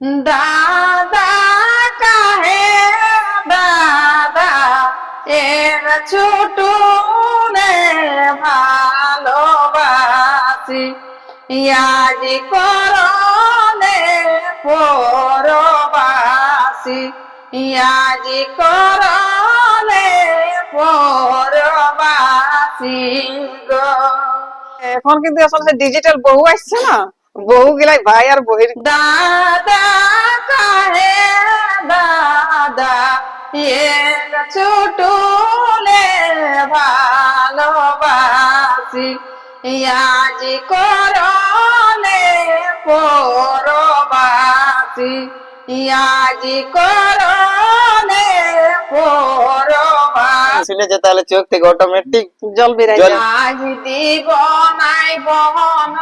দাদা কাহে দাদা এর ছোট ভালোবাসি ইয়াজি করলে পরবাসি ইয়াজি করলে পরবাসি গো। এখন কিন্তু আসলে ডিজিটাল বহু আসছে না, বহু গিলাই ভাই আর বহির দাদা কাহে দাদা এর ছোট ভালোবাসি ইয়াজি করলে পরবাসি ইয়াজি করলে পরবাসি। শুনেছে তাহলে চোখ থেকে অটোমেটিক জল বেরাই। আজ দিব নাই বহন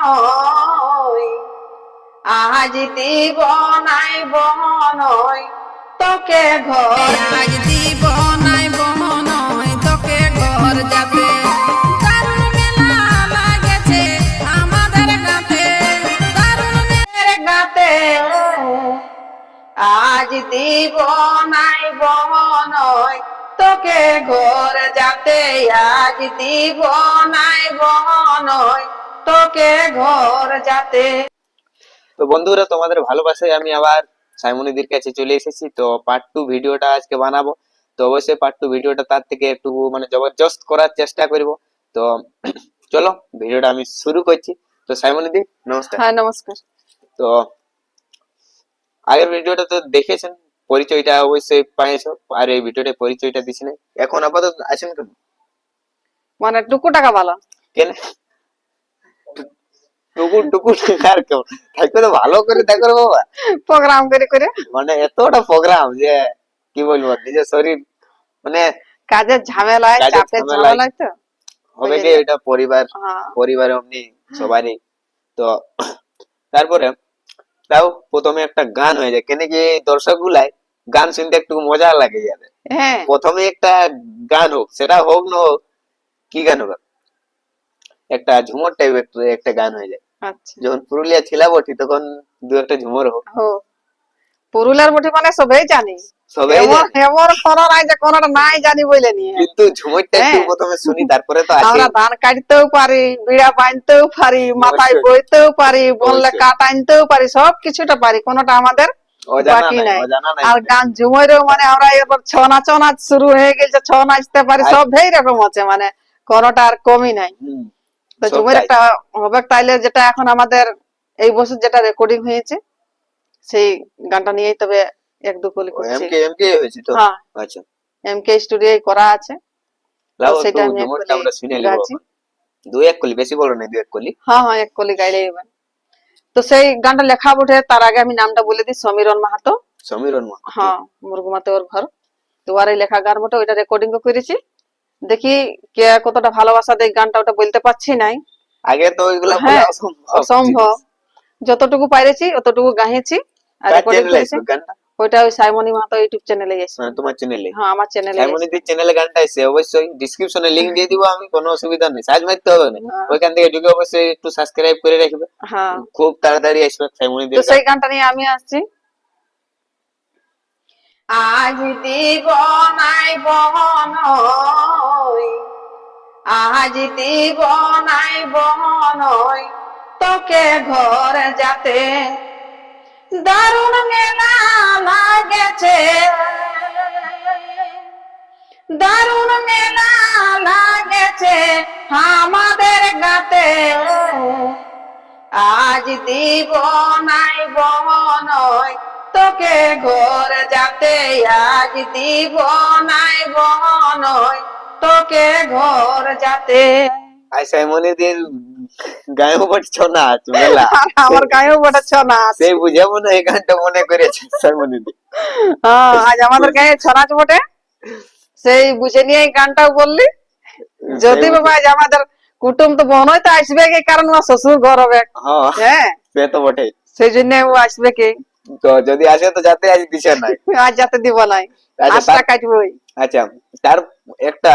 আজ দিব নাই বহন তোকে ঘর, আজ দিব নাই বহন তোকে ঘর যাবে। দারুণ মেলা লাগেছে আমাদের গাতে, দারুণ মেলা গাতে। আজ দিব নাই বহন তোকে ঘর যাতে, আজ দিব নাই বহন তোকে ঘর যাতে। তো বন্ধুরা, তোমাদের ভালোবাসায় আমি আবার সাইমনিদির কাছে চলে এসেছি। তো পার্ট 2 ভিডিওটা আজকে বানাবো। তো অবশ্যই পার্ট 2 ভিডিওটা তার থেকে একটু মানে জবরদস্ত করার চেষ্টা করব। তো চলো ভিডিওটা আমি শুরু করছি। তো সাইমনিদি নমস্কার। হ্যাঁ নমস্কার। তো আগের ভিডিওটা তো দেখেছেন, পরিচয়টা অবশ্যই পাইছো, আর এই ভিডিওতে পরিচয়টা দিছি না। এখন আপাতত আছেন কেন? মানে টুকু টাকা ভালো কেন টুকু টুকু আর কেউ থাকবে তো ভালো করে দেখো রে বাবা, প্রোগ্রাম করে করে, মানে এতটা প্রোগ্রাম যে কি বলবো, নিজের শরীর মানে কাজের ঝামেলায় চাপের ঝামেলায় তো হবে কি, এটা পরিবার পরিবারে অমনি সবারই। তো তারপরে তাও প্রথমে একটা গান হয়ে যায়, কেন কি দর্শক গুলাই গান শুনতে একটু মজা লাগে যাবে। হ্যাঁ প্রথমে একটা গান হোক, সেটা হোক না হোক, কি গান হোক, একটা ঝুমুর টাইপের একটা গান হয়ে যায়। আচ্ছা, যখন পুরুলিয়া ছিলা বটি তখন দু একটা ঝুমুর হোক। পুরুলিয়ার বটি মানে সবাই জানি, সবাই এমন কোন নাই যে কোনটা নাই জানি বলে নিয়ে, কিন্তু ঝুমুরটা একটু প্রথমে শুনি, তারপরে তো আছে। আমরা ধান কাটতেও পারি, বিড়া বাঁধতেও পারি, মাথায় বইতেও পারি, বললে কাট আনতেও পারি, সব কিছুটা পারি, কোনটা আমাদের বাকি নাই। আর গান ঝুমুরেও মানে আমরা এবার ছৌ নাচ শুরু হয়ে গেছে, ছৌ নাচতে পারি, সব এই রকম আছে, মানে কোনটা আর কমই নাই। তো ঝুমুর একটা হবে তাইলে, যেটা এখন আমাদের এই বছর যেটা রেকর্ডিং হয়েছে সেই গানটা নিয়েই তবে এক দু কলি করছি। এমকে হয়েছে তো? হ্যাঁ আচ্ছা, এমকে স্টুডিও করা আছে, লাও সেটা আমি আমরা শুনে নেব। দু এক কলি, বেশি বড় না, দু এক কলি। হ্যাঁ হ্যাঁ এক কলি গাইলেই হবে। তো সেই গানটা লেখা বটে, তার আগে আমি নামটা বলে দিই, সমীরণ মাহাতো। সমীরণ মাহাতো, হ্যাঁ মুরগুমাতে ওর ঘর। তো আর এই লেখা গান বটে, ওইটা রেকর্ডিং করেছি। দেখি কে কতটা ভালোবাসা দেয় গানটা, ওটা বলতে পারছি নাই, আগে তো ওইগুলা অসম্ভব। যতটুকু পাইরেছি অতটুকু গাইছি আর রেকর্ডিং করেছি। ওইটা ওই সাইমনি মাহাতো ইউটিউব চ্যানেলে এসে। তোমার চ্যানেলে? হ্যাঁ আমার চ্যানেলে। সাইমনিদির চ্যানেলে গানটা এসে, অবশ্যই ডেসক্রিপশনে লিংক দিয়ে দিব আমি, কোনো অসুবিধা নেই, সার্চ মারতে হবে না, ওইখান থেকে ঢুকে অবশ্যই একটু সাবস্ক্রাইব করে রাখবে। হ্যাঁ খুব তাড়াতাড়ি আসবে সাইমনিদির। তো সেই গানটা নিয়ে আমি আসছি। আজ দিব নাই বহন আজ দিব নাই বহন তোকে ঘর যাতে, দারুণ মেলা লাগেছে, দারুণ মেলা লাগেছে আমাদের গাতে। আজ দিব নাই বহন তোকে ঘর যাতে, আজ দিব নাই বহন তোকে ঘর যাতে। সাইমনিদির গায়েও বটছ না মেলা, আমার গায়েও বটছ না, সেই বুঝে মনে এই গানটা মনে করেছে সাইমনিদি। হ্যাঁ আজ আমাদের গায়ে ছনাচ বটে, সেই বুঝে নিয়ে এই গানটাও বললি। যদি বাবা আজ আমাদের কুটুম তো বোন তো আসবে কি, কারণ ও শ্বশুর ঘর হবে। হ্যাঁ সে তো বটে, সেই জন্য ও আসবে কি। তো যদি আসে তো যাতে আজ দিছে নাই, আজ যাতে দিব নাই, আজটা কাটবই। আচ্ছা, তার একটা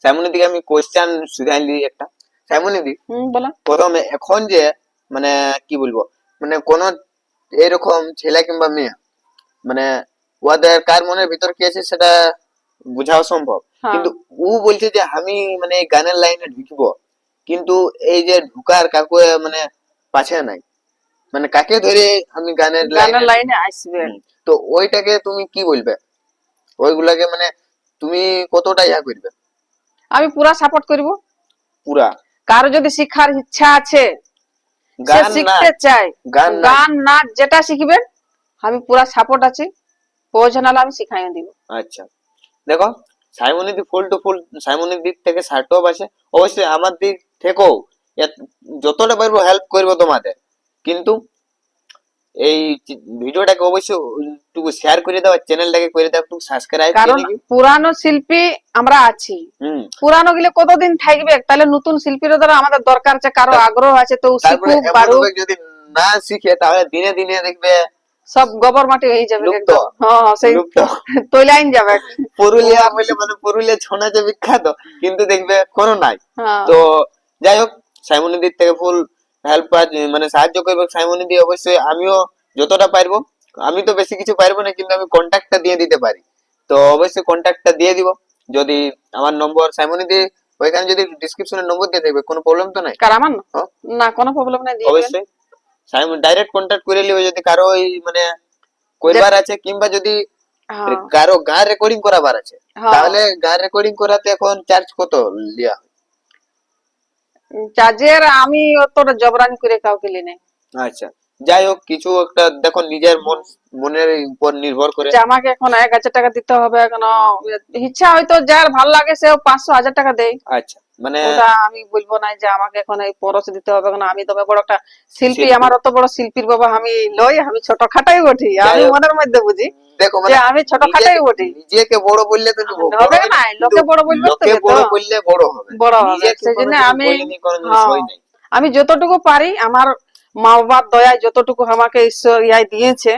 সাইমনিদিকে আমি কোশ্চেন শুধাইলি একটা। সাইমনিদি বলো, প্রথমে এখন যে মানে কি বলবো, মানে কোন এরকম ছেলে কিংবা মেয়ে, মানে ওদের কার মনের ভিতর কি আছে সেটা বোঝাও সম্ভব। হ্যাঁ। কিন্তু ও বলছে যে আমি মানে এই গানের লাইনে ঢুকবো, কিন্তু এই যে ঢুকার কাকু মানে পাছে নাই, মানে কাকে ধরে আমি গানের গানের লাইনে লাইনে আসবে। তো ওইটাকে তুমি কি বলবে, ওইগুলাকে মানে তুমি কতটা ইয়া করবে? আমি পুরা সাপোর্ট করব। পুরা কারো যদি শিক্ষার ইচ্ছা আছে, সে গান শিখতে নাচ, চায়, গান নাচ। গান নাচ যেটা শিখবেন আমি পুরা সাপোর্ট আছি, প্রয়োজন হলে আমি শিখাইও দিব। আচ্ছা দেখো, সাইমনিদি ফুল টু ফুল সাইমনির দিক থেকে সার্টপ আছে, অবশ্যই আমার দিক থেকেও যতটা পারবো হেল্প করবো তোমাদের, কিন্তু এই ভিডিওটাকে অবশ্যই একটু শেয়ার করে দাও, চ্যানেলটাকে করে দাও একটু সাবস্ক্রাইব করে কারণ দিবি। পুরানো শিল্পী আমরা আছি, পুরানো গুলো কতদিন থাকবে, তাহলে নতুন শিল্পীর দ্বারা আমাদের দরকার আছে, কারো আগ্রহ আছে তো তারপরে শিখুক এমন পারুক। হবে যদি না শিখে তাহলে দিনে দিনে দেখবে সব গোবর মাটি হয়ে যাবে লুপ্ত, একদম। হ্যাঁ সেই লুপ্ত। তৈলাইন যাবে। পুরুলিয়া বলে মানে পুরুলিয়া ছৌ নাচে বিখ্যাত, কিন্তু দেখবে কোনো নাই। হ্যাঁ। তো যাই হোক, সাইমনিদির থেকে ফুল হেল্প মানে সাহায্য করবে সাইমনিদি, অবশ্যই আমিও যতটা পারবো, আমি তো বেশি কিছু পারবো না, কিন্তু আমি কন্ট্যাক্টটা দিয়ে দিতে পারি, তো অবশ্যই কন্ট্যাক্টটা দিয়ে দিব। যদি আমার নম্বর সাইমনিদি ওইখানে যদি ডিসক্রিপশনে নম্বর দিয়ে দেবে, কোনো প্রবলেম তো নাই? কার আমার না? হ্যাঁ? না কোনো প্রবলেম নাই, দিয়ে দিবেন। অবশ্যই সাইমন ডাইরেক্ট কন্ট্যাক্ট করে নিবে যদি কারো ওই মানে কইবার আছে, কিংবা যদি হ্যাঁ কারো গান রেকর্ডিং করাবার আছে, হ্যাঁ। তাহলে গান রেকর্ডিং করাতে এখন চার্জ কত লিয়া? চার্জের আমি অতটা জবরানি করে কাউকে লি নাই। আচ্ছা যাই হোক, কিছু একটা দেখো নিজের মনের উপর নির্ভর করে। যে আমাকে এখন 1,000 টাকা দিতে হবে, এখন ইচ্ছা হয়তো যার ভালো লাগে সে 500-1000 টাকা দেয়। আচ্ছা মানে ওটা আমি বলবো না যে আমাকে এখন এই পরশ দিতে হবে, কারণ আমি তবে বড় একটা শিল্পী, শিল্পী। আমার অত বড় শিল্পীর বাবা আমি লই, আমি ছোট খাটাই বটি, আমি যাই হোক, মনের মধ্যে বুঝি দেখো যে মানে আমি ছোট খাটাই বটি। নিজেকে বড় বললে তো হবে না, লোকে বড় বলবে লোকে তবে বড় তো বললে বড় হবে, বড় হবে। নিজেকে সেই জন্য কোনোদিন আমি বলিনি, কোনোদিন হ্যাঁ, সই নাই। আমি যতটুকু পারি আমার মা বাবার দয়ায় যতটুকু আমাকে ঈশ্বর ইয়াই দিয়েছে,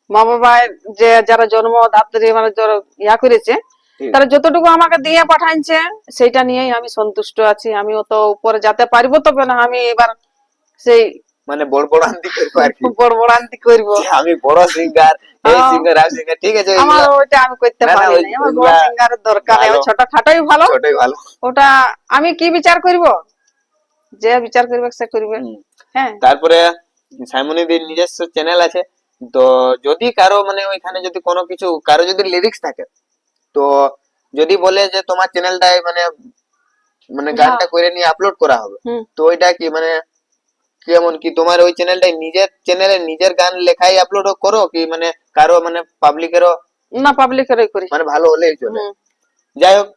মা বাবা যে যারা জন্ম ধাত্রী মানে যারা ইয়া করেছে, ঠিক। তারা যতটুকু আমাকে দিয়ে পাঠাইছে সেটা নিয়েই আমি সন্তুষ্ট আছি। আমি অত উপরে যেতে পারবো তবে না, আমি এবার সেই মানে বড় বড় আন্তি করবো আর কি, বড় বড় আন্তি করবো। যে আমি বড় সিঙ্গার, এই সিঙ্গার আর সিঙ্গার, ঠিক আছে আমার ওইগুলা- ওইটা আমি করতে না, না, পারি না, আমার বড় ওইগুলা সিঙ্গারের দরকার নেই, আমার ভালো। ছোট খাটোই ভালো। ছোটই ভালো। ওটা আমি কি বিচার করব, যে বিচার করবে সে করবে। হ্যাঁ তারপরে সাইমনিদির নিজস্ব চ্যানেল আছে, তো যদি কারো মানে ওইখানে যদি কোনো কিছু কারো যদি লিরিক্স থাকে, তো যদি বলে যে তোমার চ্যানেলটায় মানে মানে গানটা করে নিয়ে আপলোড করা হবে, তো ওইটা কি মানে কেমন কি তোমার ওই চ্যানেলটাই নিজের চ্যানেলে নিজের গান লেখাই আপলোড করো, কি মানে কারো মানে পাবলিকেরও? না, পাবলিকেরই করি, মানে ভালো হলেই চলে। যাই হোক,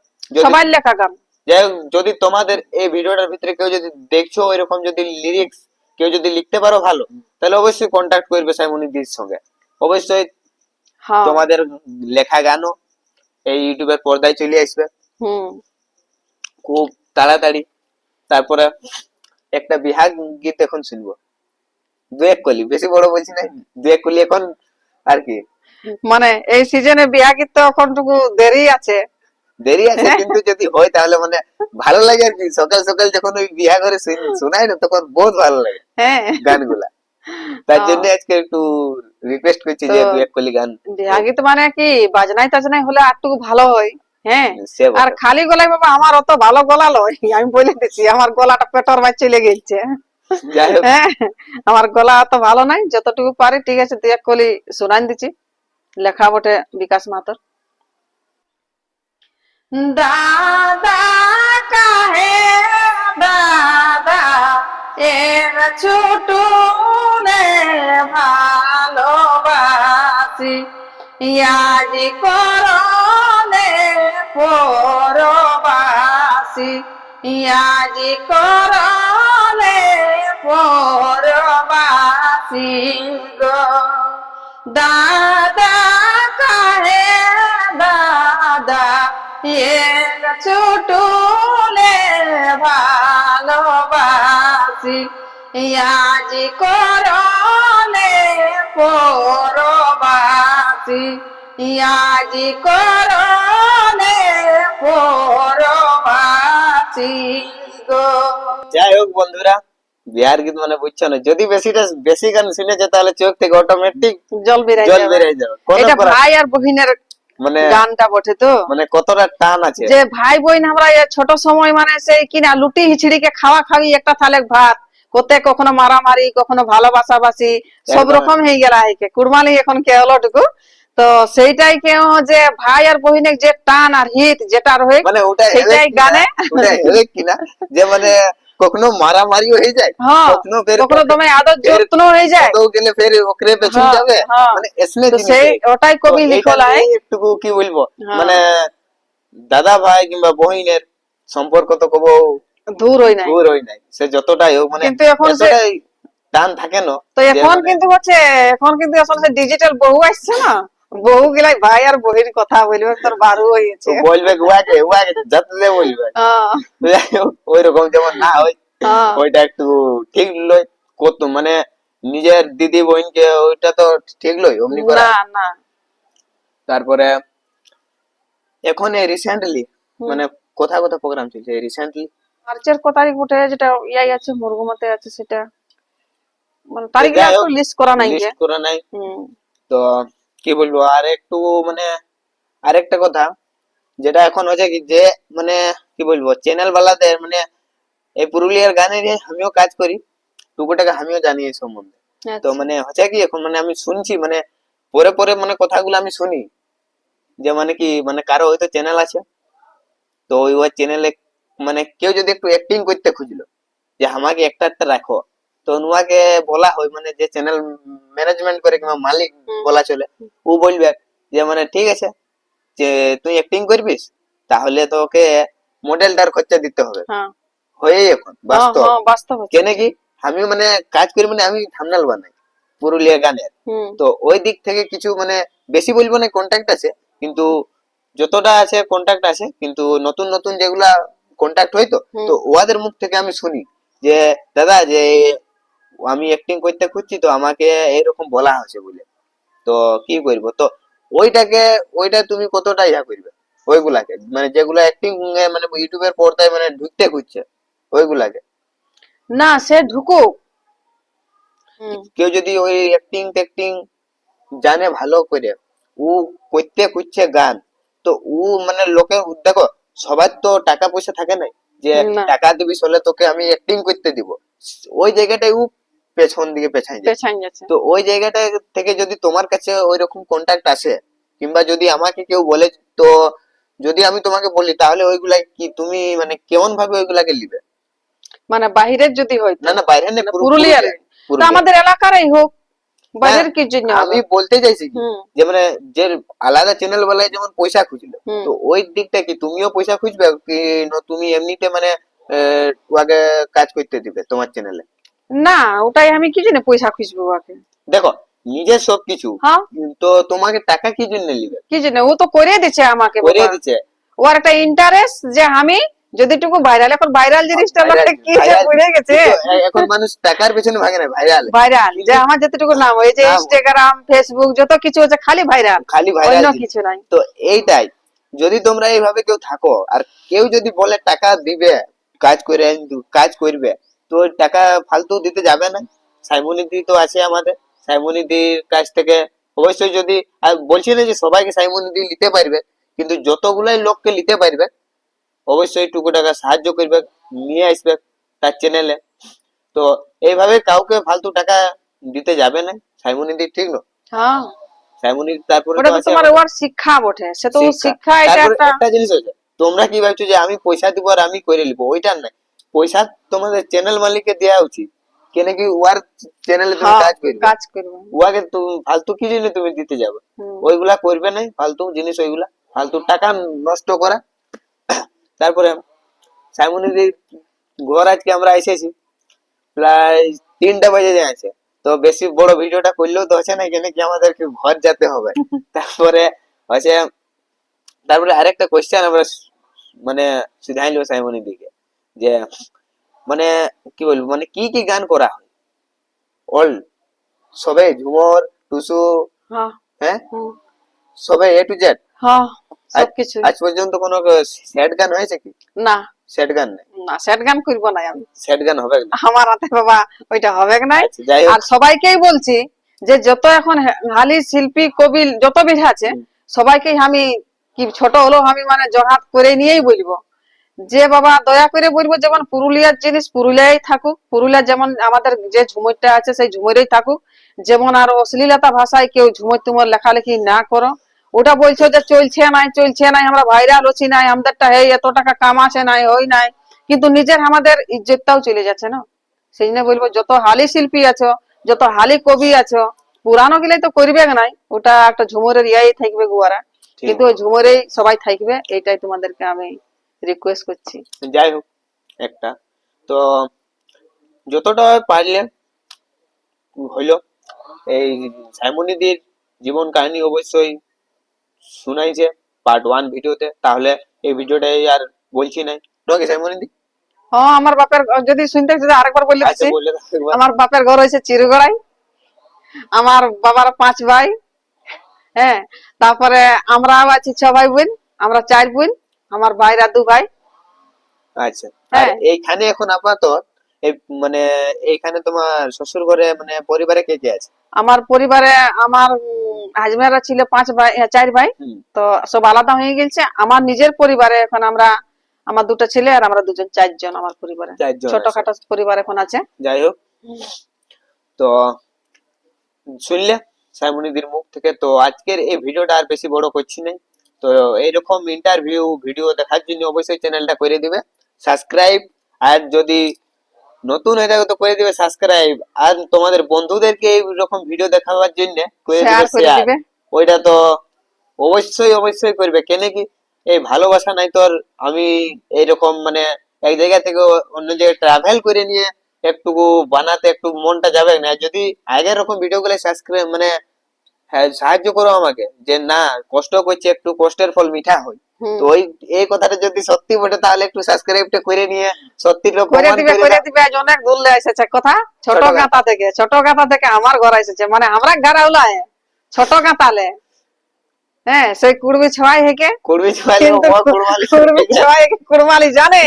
সবাই লেখা গান। যাই হোক, যদি তোমাদের এই ভিডিওটার ভিতরে কেউ যদি দেখছো এরকম যদি লিরিক্স কেউ যদি লিখতে পারো ভালো, তাহলে অবশ্যই কন্ট্যাক্ট করবে সাইমনিদির সঙ্গে, অবশ্যই তোমাদের লেখা গানও এই ইউটিউবের পর্দায় চলে আসবে খুব তাড়াতাড়ি। তারপরে একটা বিহাগ গীত এখন শুনবো, দু এক কলি, বেশি বড় বলছি না, দু এক কলি এখন আর কি, মানে এই সিজনে বিয়া গীত তো এখনটুকু দেরি আছে, দেরি আছে, কিন্তু যদি হয় তাহলে মানে ভালো লাগে আর কি। সকাল সকাল যখন ওই বিয়া করে শোনায় না, তখন বহুত ভালো লাগে গানগুলা, তার জন্য আজকে একটু রিকোয়েস্ট করছি যে দু এক কলি গান। বিয়া গীত মানে কি বাজনাই টাজনাই হলে আরটুকু ভালো হয়। হ্যাঁ, সে আর খালি গলায় বাবা আমার অত ভালো গলা লয়, আমি বলে দিচ্ছি আমার গলাটা পেটর মাঝ চলে গেছে। যাই হোক, হ্যাঁ, আমার গলা অত ভালো নাই, যতটুকু পারি ঠিক আছে দু এক কলি শোনান দিচ্ছি। লেখা বটে বিকাশ মাতর। দাদা কাহে দাদা এর ছোট ভালোবাসি, ইয়াজি করলে পরবাসি, ইয়াজি করলে পরবাসি গো। দাদা কাহে দাদা এক ছোটলে ভালোবাসি, ইয়াজি করলে পরবাসি, ইয়াজি করলে পরবাসি গো। যাই হোক বন্ধুরা, বিহার গীত মানে বুঝছো না, যদি বেশি গান শুনেছে তাহলে চোখ থেকে অটোমেটিক জল বেরিয়ে জল যাবে। বেরিয়ে যাবে। কোনো এটা করার ভাই আর বোনের মানে গানটা বটে তো, মানে কতটা টান আছে। যে ভাই বোন আমরা এ ছোট সময় মানে সেই কিনা লুটি হিচড়িকে খাওয়া খাওয়ি একটা থালে ভাত কোতে, কখনো মারামারি কখনো ভালোবাসাবাসি সব একদম। রকম হয়ে গেল আইকে কুরবানি এখন কে হলোটুকু। তো সেইটাই কেউ যে ভাই আর বহিনের যে টান আর হিত যেটা রয়ে মানে ওটা সেটাই গানে ওটা হেবে কিনা যে মানে কখনো মারামারিও হয়ে যায়, হ্যাঁ, কখনো ফের কখনো তোমার আদর ফের যত্ন হয়ে যায়। কত গেলে ফের ওকরে পেছন হ্যাঁ, যাবে, হ্যাঁ। মানে এসমে তো জিনিস সেই है। ওটাই তো কবি এইটা লিখল নিয়ে হয়। একটু কি বলবো, হ্যাঁ। মানে দাদা ভাই কিংবা বহিনের সম্পর্ক তো কবো দূর হই নাই, দূর হয় নাই, সে যতটাই হোক মানে কিন্তু এখন সে এতটাই টান থাকে না তো যে এখন মানে কিন্তু হচ্ছে, এখন কিন্তু আসলে ডিজিটাল বহু আসছে না, বহু গিলাই ভাই আর বহির কথা বলবে তোর বারু হয়েছে। বলবে উয়াকে উয়াকে যাতে বলবে ওই রকম যেমন না হয়, ওইটা একটু ঠিক লয়। কত মানে নিজের দিদি বোনকে ওইটা তো ঠিক লয় অমনি করা। না না। তারপরে এখন রিসেন্টলি হুম। মানে কোথায় কোথায় প্রোগ্রাম চলছে রিসেন্টলি, মার্চের ক তারিখ উঠে যেটা ইয়াই আছে মুরগুমাতে আছে সেটা, মানে তারিখ যাই একটু হোক লিস্ট করা নাই যে। লিস্ট করা নাই। হুম। তো কি বলবো আর একটু মানে আরেকটা কথা, যেটা এখন হচ্ছে কি যে মানে কি বলবো চ্যানেল বালাদের মানে এই পুরুলিয়ার গানে যে আমিও কাজ করি, টুকুটাকে আমিও জানি এই সম্বন্ধে। তো আচ্ছা। মানে হচ্ছে কি এখন মানে আমি শুনছি মানে পরে পরে মানে কথাগুলো আমি শুনি যে মানে কি মানে কারো হয়তো চ্যানেল আছে, তো ওই চ্যানেলে মানে কেউ যদি একটু অ্যাক্টিং করতে খুঁজলো যে আমাকে একটা একটা রাখো, তো উনাকে বলা হয় মানে যে চ্যানেল ম্যানেজমেন্ট করে কিংবা মালিক বলা চলে, ও বলবে যে মানে ঠিক আছে যে তুই অ্যাক্টিং করবিস তাহলে তোকে মডেলটার খরচা দিতে হবে। হ্যাঁ হয়ে এখন হ্যাঁ বাস্তব হ্যাঁ, বাস্তব হচ্ছে। কেন কি আমি মানে কাজ করি মানে আমি থাম্বনেল বানাই পুরুলিয়া গানের, হুম। তো ওই দিক থেকে কিছু মানে বেশি বলবো না কন্ট্যাক্ট আছে, কিন্তু যতটা আছে কন্ট্যাক্ট আছে, কিন্তু নতুন নতুন যেগুলা কন্ট্যাক্ট হয়তো হুম। তো ওদের মুখ থেকে আমি শুনি যে দাদা যে আমি অ্যাক্টিং করতে খুঁজছি তো আমাকে এইরকম বলা হয়েছে বলে, তো কি করবো তো ওইটা তুমি কতটা ইয়া করবে ওইগুলাকে মানে যেগুলা অ্যাক্টিং মানে ইউটিউবের পর্দায় মানে ঢুকতে খুঁজছে ওইগুলাকে। না সে ঢুকুক। হুম। কেউ যদি ওই অ্যাক্টিং টেক্টিং জানে ভালো করে, ও করতে খুঁজছে গান, তো ও মানে লোকে দেখো সবার তো টাকা পয়সা থাকে না যে না, টাকা দিবি হলে তোকে আমি অ্যাক্টিং করতে দিব, ওই জায়গাটায় ও পেছন দিকে পেছাই যায়। পেছান গেছে। তো ওই জায়গাটা থেকে যদি তোমার কাছে ওই রকম কন্টাক্ট আসে কিংবা যদি আমাকে কেউ বলে, তো যদি আমি তোমাকে বলি তাহলে ওইগুলা কি তুমি মানে কেমন ভাবে ওইগুলাকে নিবে? মানে বাহিরের যদি হয়তো, না না বাইরে না মানে পুরুলিয়ার পুরুলিয়ার, তো পুরুলিয়া। আমাদের এলাকারই হোক, বাইরের হ্যাঁ, কি জন্য আমি হবে? বলতে চাইছি কি হুম। যে মানে যে আলাদা চ্যানেল বেলায় যেমন পয়সা খুঁজলো, হুম। তো ওই দিকটা কি তুমিও পয়সা খুঁজবে কি না তুমি এমনিতে মানে আগে কাজ করতে দিবে তোমার চ্যানেলে? না ওটাই আমি কি জন্য পয়সা খুঁজবো ওকে। দেখো নিজের সবকিছু, হ্যাঁ, তো তোমাকে টাকা কি জন্য নিবে? কি জন্য ও তো করে দিচ্ছে আমাকে করে বাবা, দিচ্ছে ওর একটা ইন্টারেস্ট যে আমি যদিটুকু ভাইরাল, এখন ভাইরাল জিনিসটা ভাইরাল লোকে কি যে বুঝে গেছে। এখন মানুষ টাকার পেছনে ভাগে না ভাইরাল, ভাইরাল যে আমার যতটুকু নাম, এই যে নাম। ইনস্টাগ্রাম ফেসবুক যত কিছু হচ্ছে খালি ভাইরাল, খালি ভাইরাল অন্য কিছু নাই। তো এইটাই যদি তোমরা এইভাবে কেউ থাকো আর কেউ যদি বলে টাকা দিবে কাজ করে কাজ করবে, তো ওই টাকা ফালতু দিতে যাবে না। সাইমনিদি তো আছে আমাদের, সাইমনিদির কাছ থেকে অবশ্যই যদি, আর বলছি না যে সবাইকে সাইমনিদি নিতে পারবে, কিন্তু যতগুলাই লোককে নিতে পারবে অবশ্যই টুকু টাকা সাহায্য করবে, নিয়ে আসবে তার চ্যানেলে। তো এইভাবে কাউকে ফালতু টাকা দিতে যাবে না সাইমনিদি, ঠিক না? হ্যাঁ, সাইমনিদি তারপরে ওটা তো তো আছে তোমার আমাদের ওর শিক্ষা বটে, সে তো শিক্ষা। শিক্ষা, এটা তারপরে একটা। একটা জিনিস হয়েছে, তোমরা কি ভাবছো যে আমি পয়সা দিব আর আমি করে নিবো, ওইটা নাই। পয়সা তোমাদের চ্যানেল মালিককে দেওয়া উচিত, কেন কি ওয়ার চ্যানেলে তুমি হ্যাঁ, কাজ করবে, কাজ করবে। উয়াকে তুমি ফালতু কি জন্য তুমি দিতে যাবে? হুম। ওইগুলা করবে না, ফালতু জিনিস ওইগুলা, ফালতু টাকা নষ্ট করা। তারপরে সাইমনিদির ঘর আজকে আমরা এসেছি প্রায় 3টা বাজে যায় আছে, তো বেশি বড় ভিডিওটা করলেও তো হচ্ছে না, কেন কি আমাদেরকে ঘর যেতে হবে। তারপরে হচ্ছে তারপরে আরেকটা কোশ্চেন আমরা মানে সিধাইলো সাইমনের দিকে যে মানে কি বলবো মানে কি কি গান করা হয় অল সবে ঝুমর টুসু, হ্যাঁ। হ্যাঁ হুম। সবে এ টু জেড। হ্যাঁ, সবকিছু। আজ পর্যন্ত কোনো স্যাড গান হয়েছে কি? না, সেট গান নাই, না সেট গান করবো না আমি, সেট গান হবে না। আমার হাতে বাবা ওইটা হবে নাই। আচ্ছা, যাই হোক। আর সবাইকেই বলছি যে যত এখন হালি শিল্পী কবি যত বেড়ে আছে সবাইকেই আমি কি ছোট হলো আমি মানে জড়হাত করে নিয়েই বলবো যে বাবা দয়া করে বলবো যেমন পুরুলিয়ার জিনিস পুরুলিয়ায় থাকুক, পুরুলিয়া যেমন আমাদের যে ঝুমুরটা আছে সেই ঝুমুরেই থাকুক, যেমন আর অশ্লীলতা ভাষায় কেউ ঝুমুর তুমুর লেখালেখি না করো। ওটা বলছো যে চলছে নাই আমরা ভাইরাল হচ্ছি নাই, আমাদেরটা এই এত টাকা কামাছে নাই ওই নাই, কিন্তু নিজের আমাদের ইজ্জতটাও চলে যাচ্ছে না। সেই জন্য বলবো যত হালি শিল্পী আছো, যত হালি কবি আছো, পুরানো গেলে তো করবে নাই, ওটা একটা ঝুমুরের ইয়াই থাকবে গুয়ারা, ঠিক। কিন্তু ওই ঝুমুরেই সবাই থাকবে, এইটাই তোমাদেরকে আমি রিকোয়েস্ট করছি। যাই হোক, একটা তো যতটা পারলে হইলো এই সাইমনিদির জীবন কাহিনী অবশ্যই শুনাইছে পার্ট 1 ভিডিওতে, তাহলে এই ভিডিওটাই আর বলছি নাই নাকি সাইমনিদি? হ্যাঁ আমার বাপের যদি শুনতে চাই আরেকবার বলে আচ্ছা, দিচ্ছি। বলে দাও একবার। আমার বাপের ঘর হয়েছে চিরগড়াই, আমার বাবার 5 ভাই, হ্যাঁ, তারপরে আমরাও আছি 6 ভাই বোন, আমরা 4 বোন, আমার ভাইরা 2 ভাই। আচ্ছা, আর হ্যাঁ। এইখানে এখন আপাতত এই মানে এইখানে তোমার শ্বশুর ঘরে মানে পরিবারে কে কে আছে? আমার পরিবারে আমার হাজবেন্ডরা ছিল 5 ভাই 4 ভাই, তো সব আলাদা হয়ে গেছে। আমার নিজের পরিবারে এখন আমরা আমার 2টা ছেলে আর আমরা 2জন 4 জন আমার পরিবারে, 4 জন ছোটখাটো পরিবার এখন আছে। যাই হোক, তো শুনলে সাইমনিদির মুখ থেকে। তো আজকের এই ভিডিওটা আর বেশি বড় করছি না, তো এইরকম ইন্টারভিউ ভিডিও দেখার জন্য অবশ্যই চ্যানেলটা করে দিবে সাবস্ক্রাইব, আর যদি নতুন হয়ে থাকে তো করে দিবে সাবস্ক্রাইব, আর তোমাদের বন্ধুদেরকে এইরকম ভিডিও দেখাবার জন্য করে দিবে শেয়ার করে শেয়ার। দিবে। ওইটা তো অবশ্যই করবে, কেন কি এই ভালোবাসা নাই তো আর আমি এইরকম মানে এক জায়গা থেকে অন্য জায়গায় ট্রাভেল করে নিয়ে একটুকু বানাতে একটু মনটা যাবে না। যদি আগের রকম ভিডিও গুলো সাবস্ক্রাইব মানে হ্যাঁ সাহায্য করো আমাকে, যে না কষ্ট করছি একটু কষ্টের ফল মিঠা হয়, তো ওই এই কথাটা যদি সত্যি বটে তাহলে একটু সাবস্ক্রাইবটা করে নিয়ে সত্যিটা করে প্রমাণ দিবে করে করে দাও। দিবে। আজ অনেক দূর এসেছে কথা, ছোট ছোট গাঁথা থেকে, ছোট গাঁথা থেকে আমার ঘর এসেছে, মানে আমরা গাড়াউলায় ছোট গাঁথালে, হ্যাঁ সেই কুড়মি ছড়াই হেকে, কুড়মি ছড়াইলে কিন্তু ও কুড়মালি কুড়মি ছড়াই হেকে কুড়মালি জানে,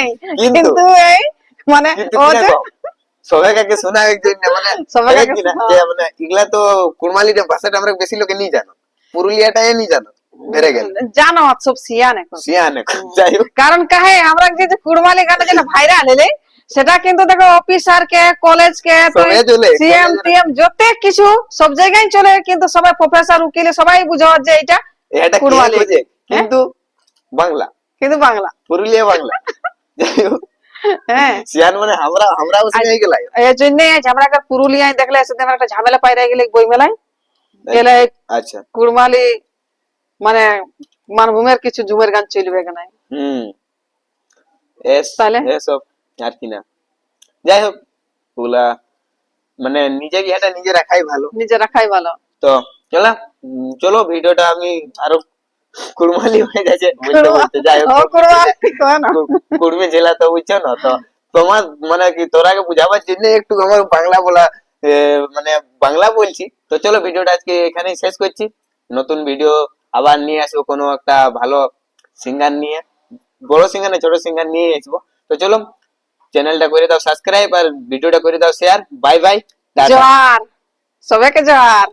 কিন্তু এই মানে কিন্তু ও কি যে দেখো, সবাইকে শোনা একজন মানে সবাইকে এক কিনা যে মানে এগুলা তো কুড়মালিটা ভাষাটা আমরা বেশি লোকে নিয়ে জানো, পুরুলিয়াটাই নিয়ে জানো বেড়ে গেল জানো সব সিয়ান এখন। সিয়ান এখন। যাই হোক, কারণ কাহে আমরা যে কুড়মালি গানটা যেটা ভাইরাল হলে সেটা কিন্তু দেখো অফিসার কে কলেজ কে সবাই চলে সিএম টিএম যত কিছু সব জায়গায় চলে, কিন্তু সবাই প্রফেসর উকিলে সবাই বুঝাওয়ার যে এটা এটা কি কুড়মালি, বোঝে, কিন্তু বাংলা, কিন্তু বাংলা, পুরুলিয়া বাংলা। যাই হোক, হ্যাঁ সিয়ান মানে আমরাও শুনে গেলাই। এই জন্য আমরা একটা পুরুলিয়ায় দেখলে সেদিন আমরা একটা ঝামেলা পাইরা গেলে বই মেলায় গেলে আচ্ছা, কুড়মালি মানে মানভূমের কিছু ঝুমের গান চলবে কেন, তাহলে এসব আর কি না। যাই হোক, ওগুলা মানে নিজে বিয়েটা নিজে রাখাই ভালো, নিজে রাখাই ভালো। তো চলো ভিডিওটা আমি আরো কুড়মালি হয়ে যাচ্ছে বলতে বলতে। যাই হোক, কুড়মি জেলা তো বুঝছো না, তো তোমার মানে কি তোরাকে বুঝাবার জন্য একটু আমার বাংলা বলা মানে বাংলা বলছি। তো চলো ভিডিওটা আজকে এখানেই শেষ করছি, নতুন ভিডিও আবার নিয়ে আসবো কোনো একটা ভালো সিঙ্গার নিয়ে, বড় সিঙ্গার না ছোট সিঙ্গার নিয়ে আসবো। তো চলো চ্যানেলটা করে দাও সাবস্ক্রাইব আর ভিডিওটা করে দাও শেয়ার। বাই বাই, জোহার, সবাইকে জোহার।